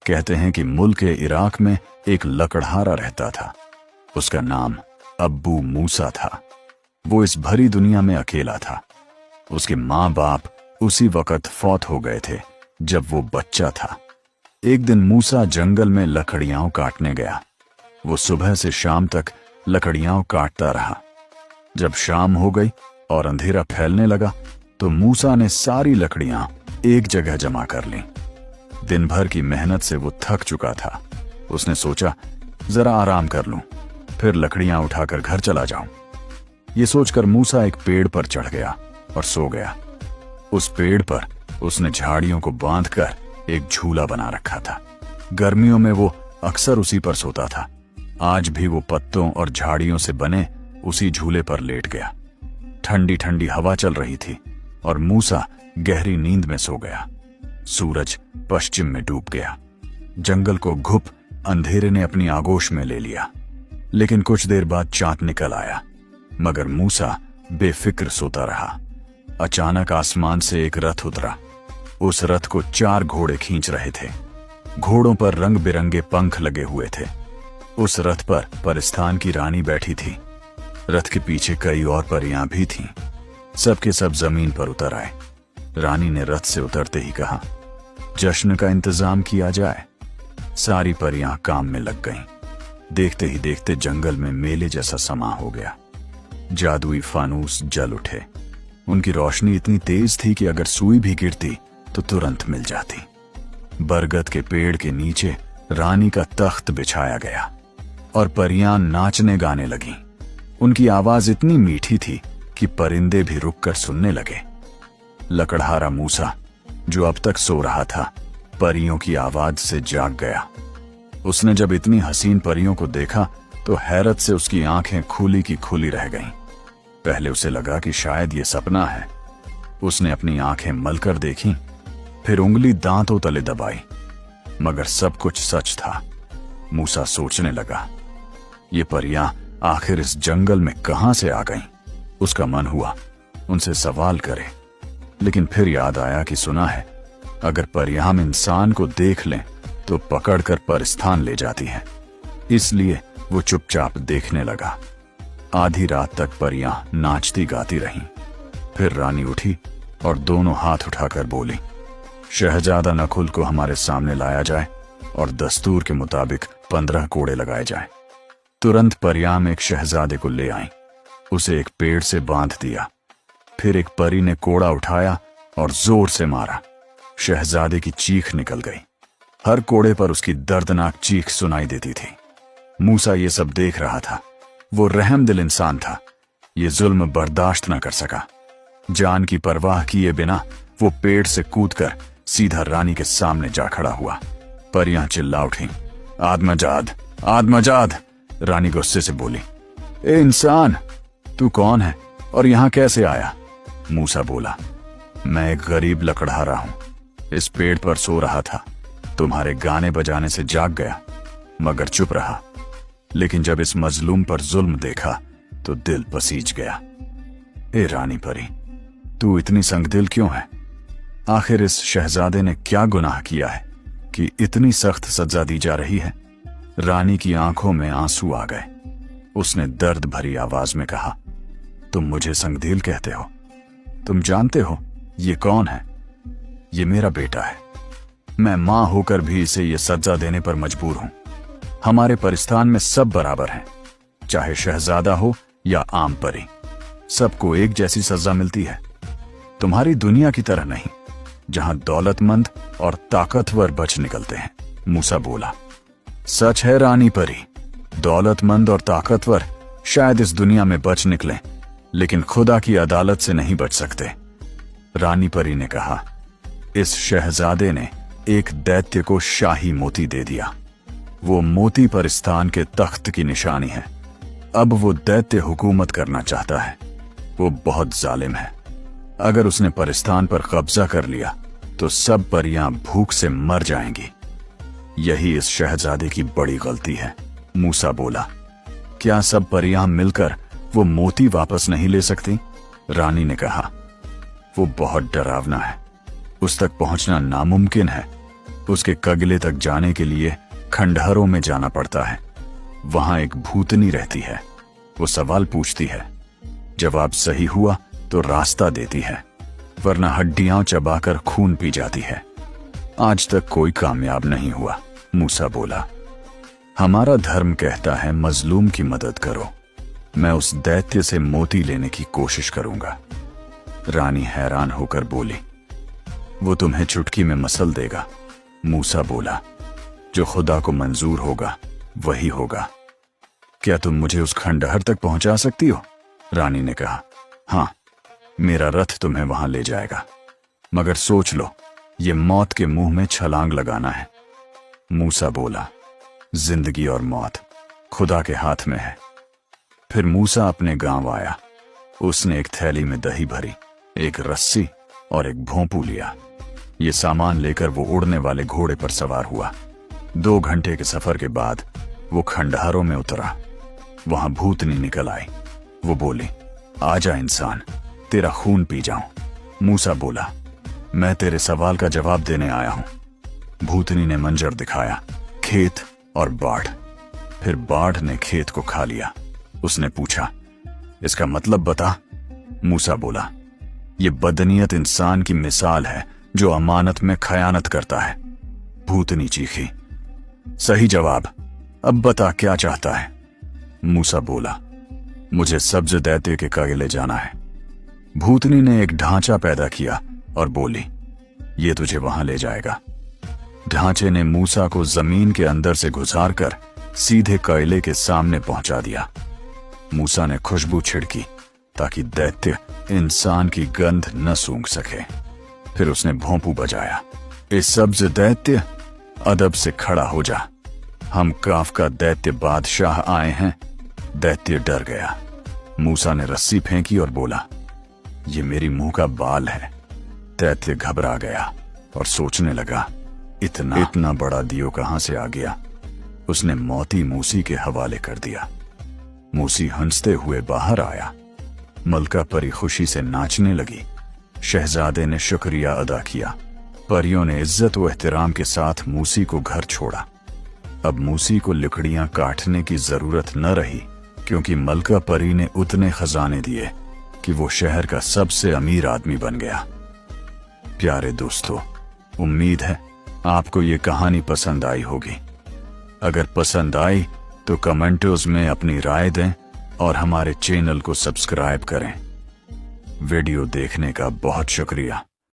कहते हैं कि मुल्क इराक में एक लकड़हारा रहता था। उसका नाम अब्बू मूसा था। वो इस भरी दुनिया में अकेला था। उसके माँ बाप उसी वक्त फौत हो गए थे जब वो बच्चा था। एक दिन मूसा जंगल में लकड़ियां काटने गया। वो सुबह से शाम तक लकड़ियां काटता रहा। जब शाम हो गई और अंधेरा फैलने लगा तो मूसा ने सारी लकड़ियां एक जगह जमा कर लीं। दिन भर की मेहनत से वो थक चुका था। उसने सोचा जरा आराम कर लूं, फिर लकड़ियां उठाकर घर चला जाऊं। ये सोचकर मूसा एक पेड़ पर चढ़ गया और सो गया। उस पेड़ पर उसने झाड़ियों को बांधकर एक झूला बना रखा था। गर्मियों में वो अक्सर उसी पर सोता था। आज भी वो पत्तों और झाड़ियों से बने उसी झूले पर लेट गया। ठंडी ठंडी हवा चल रही थी और मूसा गहरी नींद में सो गया। सूरज पश्चिम में डूब गया। जंगल को घुप अंधेरे ने अपनी आगोश में ले लिया। लेकिन कुछ देर बाद चांद निकल आया, मगर मूसा बेफिक्र सोता रहा। अचानक आसमान से एक रथ उतरा। उस रथ को 4 घोड़े खींच रहे थे। घोड़ों पर रंग बिरंगे पंख लगे हुए थे। उस रथ पर परिस्तान की रानी बैठी थी। रथ के पीछे कई और परियां भी थीं। सबके सब जमीन पर उतर आए। रानी ने रथ से उतरते ही कहा, जश्न का इंतजाम किया जाए। सारी परियां काम में लग गईं। देखते ही देखते जंगल में मेले जैसा समा हो गया। जादुई फानूस जल उठे। उनकी रोशनी इतनी तेज थी कि अगर सुई भी गिरती तो तुरंत मिल जाती। बरगद के पेड़ के नीचे रानी का तख्त बिछाया गया और परियां नाचने गाने लगीं। उनकी आवाज इतनी मीठी थी कि परिंदे भी रुककर सुनने लगे। लकड़हारा मूसा, जो अब तक सो रहा था, परियों की आवाज से जाग गया। उसने जब इतनी हसीन परियों को देखा तो हैरत से उसकी आंखें खुली की खुली रह गईं। पहले उसे लगा कि शायद ये सपना है। उसने अपनी आंखें मलकर देखीं, फिर उंगली दांतों तले दबाई, मगर सब कुछ सच था। मूसा सोचने लगा, ये परियां आखिर इस जंगल में कहां से आ गईं? उसका मन हुआ उनसे सवाल करे, लेकिन फिर याद आया कि सुना है अगर परियां हम इंसान को देख लें तो पकड़कर परिस्थान ले जाती हैं। इसलिए वो चुपचाप देखने लगा। आधी रात तक परियां नाचती गाती रहीं। फिर रानी उठी और दोनों हाथ उठाकर बोली, शहजादा नकुल को हमारे सामने लाया जाए और दस्तूर के मुताबिक 15 कोड़े लगाए जाएं। तुरंत परियां एक शहजादे को ले आईं। उसे एक पेड़ से बांध दिया। फिर एक परी ने कोड़ा उठाया और जोर से मारा। शहजादे की चीख निकल गई। हर कोड़े पर उसकी दर्दनाक चीख सुनाई देती थी। मूसा ये सब देख रहा था। वो रहमदिल इंसान था। ये जुल्म बर्दाश्त न कर सका। जान की परवाह किए बिना वो पेड़ से कूदकर सीधा रानी के सामने जा खड़ा हुआ। परियां चिल्ला उठी, आदमजाद, आदमजाद। रानी गुस्से से बोली, ए इंसान, तू कौन है और यहां कैसे आया? मूसा बोला, मैं एक गरीब लकड़हारा हूं। इस पेड़ पर सो रहा था। तुम्हारे गाने बजाने से जाग गया, मगर चुप रहा। लेकिन जब इस मजलूम पर जुल्म देखा तो दिल पसीज गया। ए रानी परी, तू इतनी संगदिल क्यों है? आखिर इस शहजादे ने क्या गुनाह किया है कि इतनी सख्त सजा दी जा रही है? रानी की आंखों में आंसू आ गए। उसने दर्द भरी आवाज में कहा, तुम मुझे संगदिल कहते हो? तुम जानते हो ये कौन है? ये मेरा बेटा है। मैं मां होकर भी इसे ये सजा देने पर मजबूर हूं। हमारे परिस्थान में सब बराबर हैं, चाहे शहजादा हो या आम परी। सबको एक जैसी सजा मिलती है। तुम्हारी दुनिया की तरह नहीं, जहां दौलतमंद और ताकतवर बच निकलते हैं। मूसा बोला, सच है रानी परी, दौलतमंद और ताकतवर शायद इस दुनिया में बच निकलें, लेकिन खुदा की अदालत से नहीं बच सकते। रानी परी ने कहा, इस शहजादे ने एक दैत्य को शाही मोती दे दिया। वो मोती परिस्थान के तख्त की निशानी है। अब वो दैत्य हुकूमत करना चाहता है। वो बहुत जालिम है। अगर उसने परिस्थान पर कब्जा कर लिया तो सब परियां भूख से मर जाएंगी। यही इस शहजादे की बड़ी गलती है। मूसा बोला, क्या सब परियां मिलकर वो मोती वापस नहीं ले सकती? रानी ने कहा, वो बहुत डरावना है, उस तक पहुंचना नामुमकिन है। उसके कगले तक जाने के लिए खंडहरों में जाना पड़ता है। वहां एक भूतनी रहती है। वो सवाल पूछती है, जवाब सही हुआ तो रास्ता देती है, वरना हड्डियां चबाकर खून पी जाती है। आज तक कोई कामयाब नहीं हुआ, मूसा बोला। हमारा धर्म कहता है मजलूम की मदद करो। मैं उस दैत्य से मोती लेने की कोशिश करूंगा। रानी हैरान होकर बोली, वो तुम्हें चुटकी में मसल देगा। मूसा बोला, जो खुदा को मंजूर होगा वही होगा। क्या तुम मुझे उस खंडहर तक पहुंचा सकती हो? रानी ने कहा, हां, मेरा रथ तुम्हें वहां ले जाएगा, मगर सोच लो, ये मौत के मुंह में छलांग लगाना है। मूसा बोला, जिंदगी और मौत खुदा के हाथ में है। फिर मूसा अपने गांव आया। उसने एक थैली में दही भरी, एक रस्सी और एक भोंपू लिया। ये सामान लेकर वो उड़ने वाले घोड़े पर सवार हुआ। 2 घंटे के सफर के बाद वो खंडहरों में उतरा। वहां भूतनी निकल आई। वो बोली, आजा इंसान, तेरा खून पी जाऊं। मूसा बोला, मैं तेरे सवाल का जवाब देने आया हूं। भूतनी ने मंजर दिखाया, खेत और बाढ़। फिर बाढ़ ने खेत को खा लिया। उसने पूछा, इसका मतलब बता। मूसा बोला, ये बदनीयत इंसान की मिसाल है जो अमानत में खयानत करता है। भूतनी चीखी, सही जवाब, अब बता क्या चाहता है। मूसा बोला, मुझे सब्ज दैत्य के कगले जाना है। भूतनी ने एक ढांचा पैदा किया और बोली, ये तुझे वहां ले जाएगा। ढांचे ने मूसा को जमीन के अंदर से घुसारकर सीधे कोयले के सामने पहुंचा दिया। मूसा ने खुशबू छिड़की ताकि दैत्य इंसान की गंध न सूंघ सके। फिर उसने भोंपू बजाया, इस सब्ज दैत्य, अदब से खड़ा हो जा, हम काफ का दैत्य बादशाह आए हैं। दैत्य डर गया। मूसा ने रस्सी फेंकी और बोला, ये मेरी मुंह का बाल है। दैत्य घबरा गया और सोचने लगा, इतना बड़ा दियो कहां से आ गया। उसने मौती मूसी के हवाले कर दिया। मूसी हंसते हुए बाहर आया। मलका परी खुशी से नाचने लगी। शहजादे ने शुक्रिया अदा किया। परियों ने इज्जत व एहतराम के साथ मूसी को घर छोड़ा। अब मूसी को लकड़ियां काटने की जरूरत न रही, क्योंकि मलका परी ने उतने खजाने दिए कि वो शहर का सबसे अमीर आदमी बन गया। प्यारे दोस्तों, उम्मीद है आपको ये कहानी पसंद आई होगी। अगर पसंद आई तो कमेंट्स में अपनी राय दें और हमारे चैनल को सब्सक्राइब करें। वीडियो देखने का बहुत शुक्रिया।